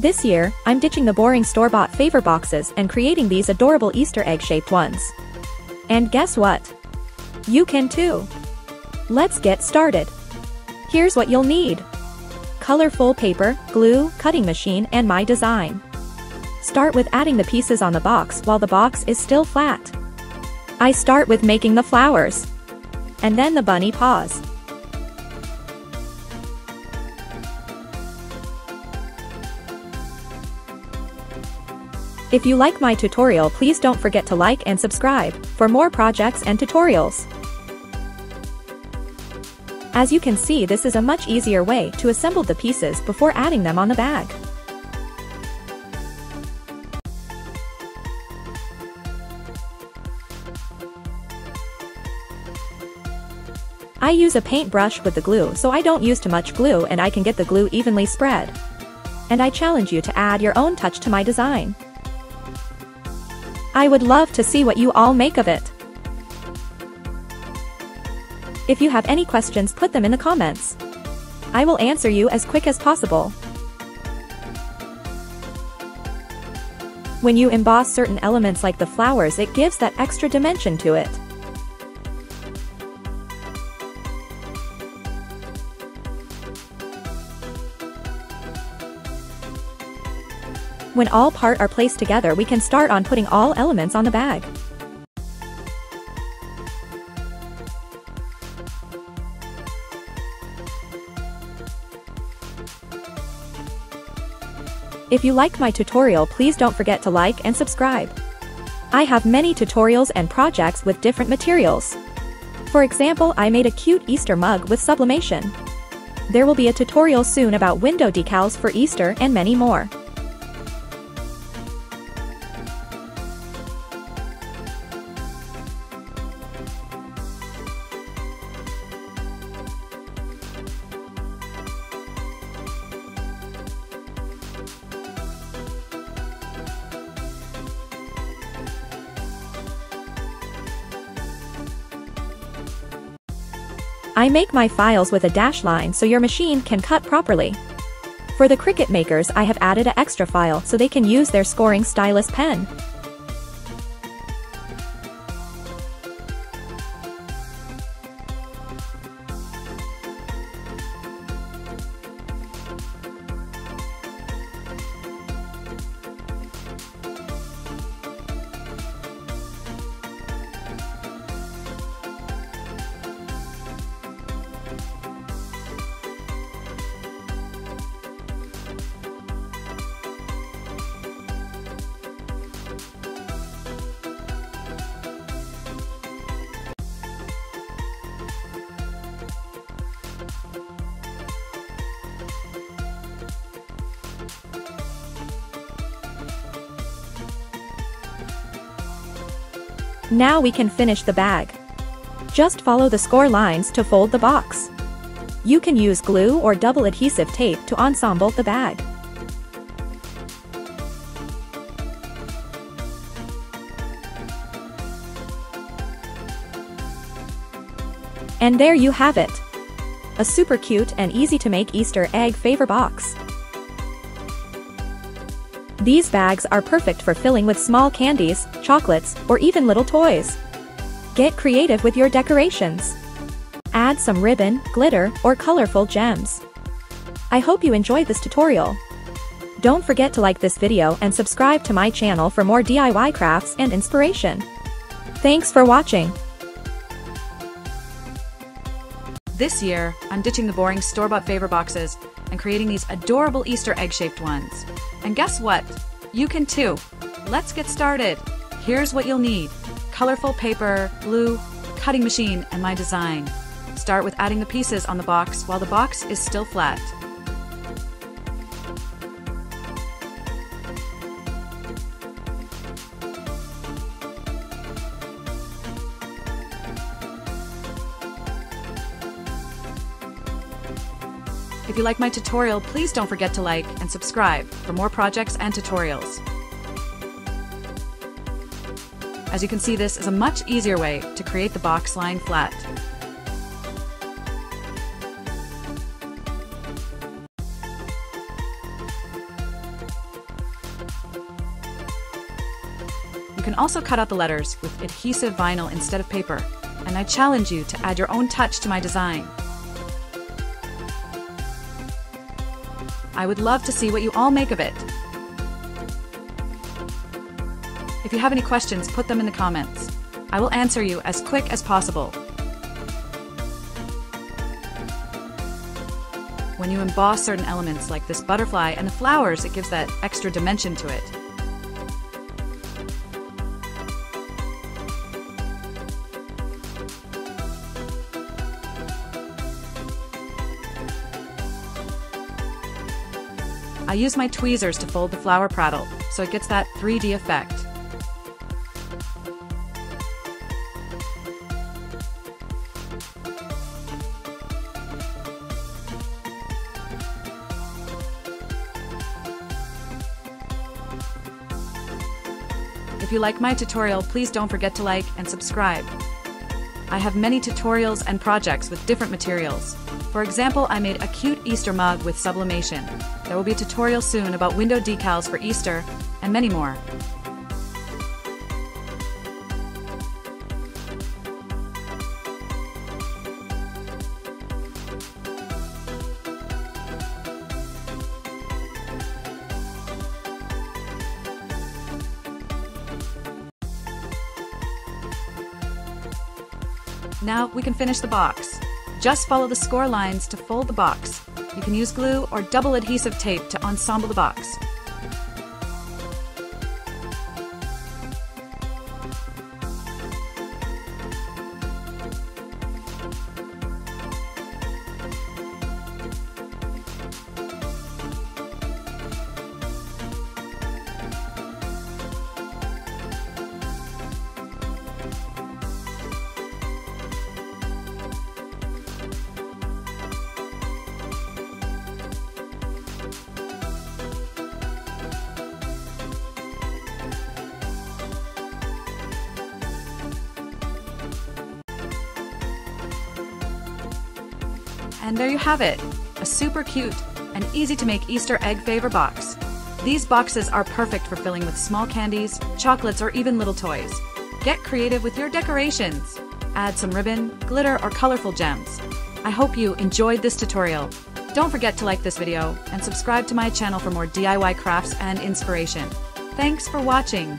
This year, I'm ditching the boring store-bought favor boxes and creating these adorable Easter egg-shaped ones. And guess what? You can too! Let's get started! Here's what you'll need. Colorful paper, glue, cutting machine, and my design. Start with adding the pieces on the box while the box is still flat. I start with making the flowers. And then the bunny paws. If you like my tutorial, please don't forget to like and subscribe for more projects and tutorials. As you can see, this is a much easier way to assemble the pieces before adding them on the bag. I use a paintbrush with the glue so I don't use too much glue and I can get the glue evenly spread. And I challenge you to add your own touch to my design. I would love to see what you all make of it. If you have any questions, put them in the comments. I will answer you as quick as possible. When you emboss certain elements like the flowers, it gives that extra dimension to it. When all parts are placed together, we can start on putting all elements on the bag. If you like my tutorial, please don't forget to like and subscribe. I have many tutorials and projects with different materials. For example, I made a cute Easter mug with sublimation. There will be a tutorial soon about window decals for Easter and many more. I make my files with a dash line so your machine can cut properly. For the CRICUT makers, I have added an extra file so they can use their scoring stylus pen. Now we can finish the bag. Just follow the score lines to fold the box. You can use glue or double adhesive tape to ensemble the bag. And there you have it. A super cute and easy to make Easter egg favor box. These bags are perfect for filling with small candies, chocolates, or even little toys. Get creative with your decorations. Add some ribbon, glitter, or colorful gems. I hope you enjoyed this tutorial. Don't forget to like this video and subscribe to my channel for more DIY crafts and inspiration. Thanks for watching. This year, I'm ditching the boring store-bought favor boxes and creating these adorable Easter egg-shaped ones. And guess what? You can too! Let's get started! Here's what you'll need. Colorful paper, glue, cutting machine, and my design. Start with adding the pieces on the box while the box is still flat. If you like my tutorial, please don't forget to like and subscribe for more projects and tutorials. As you can see, this is a much easier way to create the box lying flat. You can also cut out the letters with adhesive vinyl instead of paper, and I challenge you to add your own touch to my design. I would love to see what you all make of it. If you have any questions, put them in the comments. I will answer you as quick as possible. When you emboss certain elements like this butterfly and the flowers, it gives that extra dimension to it. I use my tweezers to fold the flower prattle, so it gets that 3D effect. If you like my tutorial, please don't forget to like and subscribe. I have many tutorials and projects with different materials. For example, I made a cute Easter mug with sublimation. There will be a tutorial soon about window decals for Easter, and many more. Now we can finish the box. Just follow the score lines to fold the box. You can use glue or double adhesive tape to ensemble the box. And there you have it, a super cute and easy to make Easter egg favor box. These boxes are perfect for filling with small candies, chocolates, or even little toys. Get creative with your decorations. Add some ribbon, glitter, or colorful gems. I hope you enjoyed this tutorial. Don't forget to like this video and subscribe to my channel for more DIY crafts and inspiration. Thanks for watching.